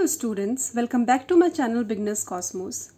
Hello students, welcome back to my channel Beginners Cosmos.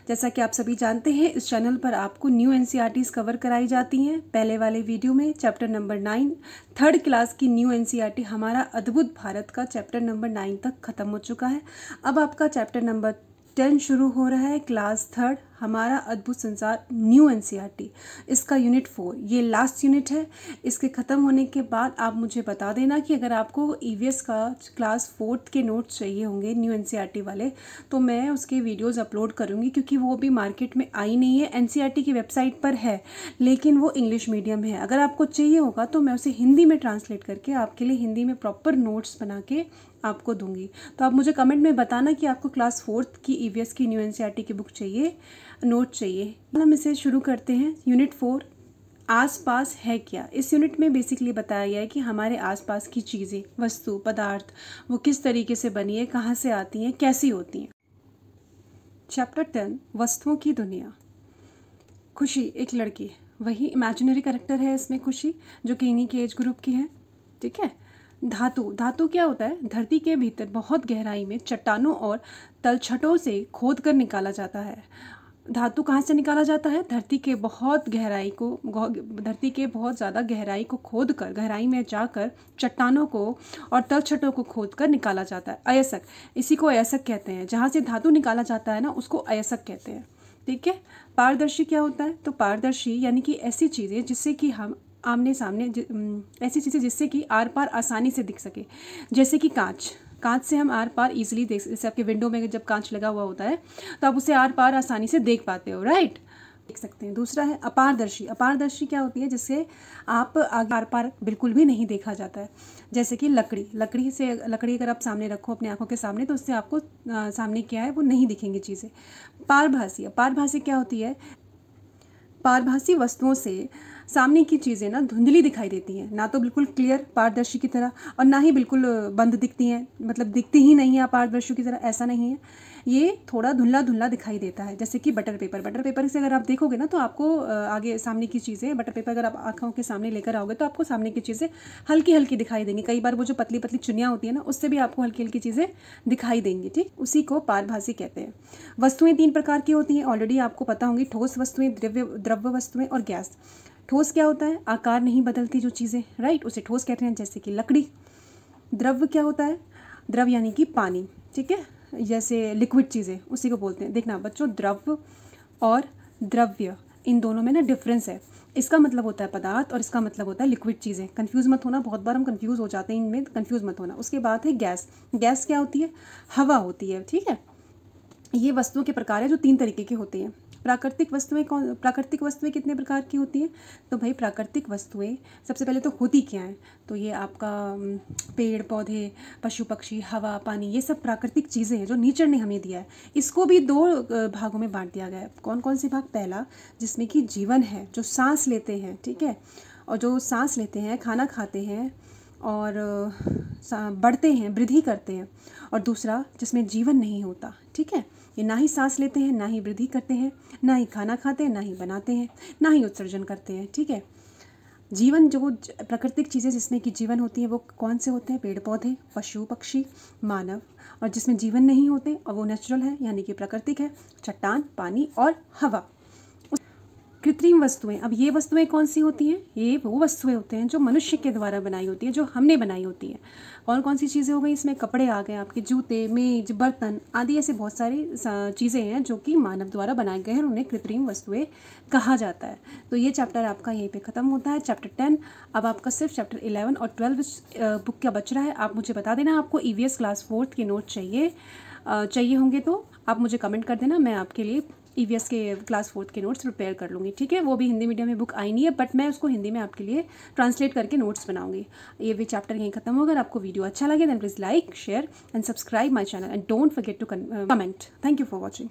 जैसा कि आप सभी जानते हैं, इस चैनल पर आपको न्यू एनसीईआरटीज कवर कराई जाती हैं। पहले वाले वीडियो में चैप्टर नंबर 9 थर्ड क्लास की न्यू एनसीईआरटी हमारा अद्भुत भारत का चैप्टर नंबर 9 तक खत्म हो चुका है। अब आपका चैप्टर नंबर 10 शुरू हो रहा है, क्लास थर्ड हमारा अद्भुत संसार न्यू एनसीईआरटी। इसका यूनिट 4 ये लास्ट यूनिट है। इसके ख़त्म होने के बाद आप मुझे बता देना कि अगर आपको ईवीएस का क्लास 4th के नोट्स चाहिए होंगे न्यू एनसीईआरटी वाले, तो मैं उसके वीडियोस अपलोड करूँगी, क्योंकि वो भी मार्केट में आई नहीं है। एनसीईआरटी की वेबसाइट पर है, लेकिन वो इंग्लिश मीडियम है। अगर आपको चाहिए होगा तो मैं उसे हिंदी में ट्रांसलेट करके आपके लिए हिंदी में प्रॉपर नोट्स बना के आपको दूंगी। तो आप मुझे कमेंट में बताना कि आपको क्लास 4th की ईवीएस की न्यू एनसीईआरटी की बुक चाहिए, नोट चाहिए। हम इसे शुरू करते हैं। यूनिट 4 आसपास है क्या। इस यूनिट में बेसिकली बताया गया है कि हमारे आसपास की चीज़ें, वस्तु, पदार्थ वो किस तरीके से बनी है, कहाँ से आती हैं, कैसी होती हैं। चैप्टर 10 वस्तुओं की दुनिया। खुशी एक लड़की, वही इमेजिनरी कैरेक्टर है इसमें खुशी, जो कि इन्हीं के एज ग्रुप की है। ठीक है। धातु, धातु क्या होता है? धरती के भीतर बहुत गहराई में चट्टानों और तलछटों से खोद कर निकाला जाता है। धातु कहाँ से निकाला जाता है? धरती के बहुत ज़्यादा गहराई को खोद कर, गहराई में जाकर चट्टानों को और तलछटों को खोद कर निकाला जाता है। अयस्क, इसी को अयस्क कहते हैं। जहाँ से धातु निकाला जाता है ना, उसको अयस्क कहते हैं। ठीक है। पारदर्शी क्या होता है? तो पारदर्शी यानी कि ऐसी चीज़ें जिससे कि हम आमने सामने, ऐसी चीज़ें जिससे कि आर पार आसानी से दिख सके। जैसे कि कांच, कांच से हम आर पार इजीली देख, जैसे आपके विंडो में जब कांच लगा हुआ होता है तो आप उसे आर पार आसानी से देख पाते हो, राइट, देख सकते हैं। दूसरा है अपारदर्शी। अपारदर्शी क्या होती है? जिससे आप आगे आर पार बिल्कुल भी नहीं देखा जाता है। जैसे कि लकड़ी, लकड़ी अगर आप सामने रखो अपनी आंखों के सामने, तो उससे आपको सामने क्या है वो नहीं दिखेंगी चीज़ें। पारभासी, पारभासी क्या होती है? पारभासी वस्तुओं से सामने की चीज़ें ना धुंधली दिखाई देती हैं, ना तो बिल्कुल क्लियर पारदर्शी की तरह, और ना ही बिल्कुल बंद दिखती हैं, मतलब दिखती ही नहीं है पारदर्शी की तरह, ऐसा नहीं है। ये थोड़ा धुंधला धुंधला दिखाई देता है। जैसे कि बटर पेपर, बटर पेपर से अगर आप देखोगे ना, तो आपको आगे सामने की चीज़ें, बटर पेपर अगर आप आँखों के सामने लेकर आओगे तो आपको सामने की चीज़ें हल्की हल्की दिखाई देंगी। कई बार वो जो पतली पतली चुनियाँ होती है ना, उससे भी आपको हल्की हल्की चीज़ें दिखाई देंगी। ठीक, उसी को पारभासी कहते हैं। वस्तुएँ 3 प्रकार की होती हैं, ऑलरेडी आपको पता होंगी। ठोस वस्तुएँ, द्रव्य वस्तुएँ और गैस। ठोस क्या होता है? आकार नहीं बदलती जो चीज़ें, राइट, उसे ठोस कहते हैं, जैसे कि लकड़ी। द्रव्य क्या होता है? द्रव्य यानी कि पानी, ठीक है, जैसे लिक्विड चीज़ें, उसी को बोलते हैं। देखना बच्चों, द्रव्य और द्रव्य इन दोनों में ना डिफरेंस है। इसका मतलब होता है पदार्थ और इसका मतलब होता है लिक्विड चीज़ें। कंफ्यूज मत होना, बहुत बार हम कंफ्यूज हो जाते हैं इनमें, कंफ्यूज मत होना। उसके बाद है गैस। गैस क्या होती है? हवा होती है। ठीक है। ये वस्तुओं के प्रकार है जो 3 तरीके के होते हैं। प्राकृतिक वस्तुएं कितने प्रकार की होती हैं? तो भाई प्राकृतिक वस्तुएं सबसे पहले तो होती क्या हैं? तो ये आपका पेड़ पौधे, पशु पक्षी, हवा, पानी, ये सब प्राकृतिक चीज़ें हैं जो नेचर ने हमें दिया है। इसको भी 2 भागों में बांट दिया गया है। कौन कौन से भाग? पहला, जिसमें कि जीवन है, जो सांस लेते हैं, ठीक है, और जो सांस लेते हैं, खाना खाते हैं और बढ़ते हैं, वृद्धि करते हैं। और दूसरा, जिसमें जीवन नहीं होता। ठीक है, ये ना ही सांस लेते हैं, ना ही वृद्धि करते हैं, ना ही खाना खाते हैं, ना ही बनाते हैं, ना ही उत्सर्जन करते हैं। ठीक है। जीवन, जो प्राकृतिक चीज़ें जिसमें कि जीवन होती है, वो कौन से होते हैं? पेड़ पौधे, पशु पक्षी, मानव। और जिसमें जीवन नहीं होते और वो नेचुरल है यानी कि प्राकृतिक है, चट्टान, पानी और हवा। कृत्रिम वस्तुएं, अब ये वस्तुएं कौन सी होती हैं? ये वो वस्तुएं होते हैं जो मनुष्य के द्वारा बनाई होती है, जो हमने बनाई होती है। कौन कौन सी चीज़ें हो गई इसमें? कपड़े आ गए, आपके जूते, मेज, बर्तन आदि, ऐसे बहुत सारी चीज़ें हैं जो कि मानव द्वारा बनाए गए हैं, उन्हें कृत्रिम वस्तुएं कहा जाता है। तो ये चैप्टर आपका यहीं पे ख़त्म होता है, चैप्टर 10। अब आपका सिर्फ चैप्टर 11 और 12 बुक का बच रहा है। आप मुझे बता देना, आपको ईवीएस क्लास 4th के नोट चाहिए होंगे तो आप मुझे कमेंट कर देना, मैं आपके लिए ईवीएस के क्लास 4th के नोट्स प्रिपेयर कर लूँगी। ठीक है। वो भी हिंदी मीडियम में बुक आई नहीं है, बट मैं उसको हिंदी में आपके लिए ट्रांसलेट करके नोट्स बनाऊंगी। ये भी चैप्टर यहीं खत्म होगा। अगर आपको वीडियो अच्छा लगे then please like, share and subscribe my channel and don't forget to comment. Thank you for watching.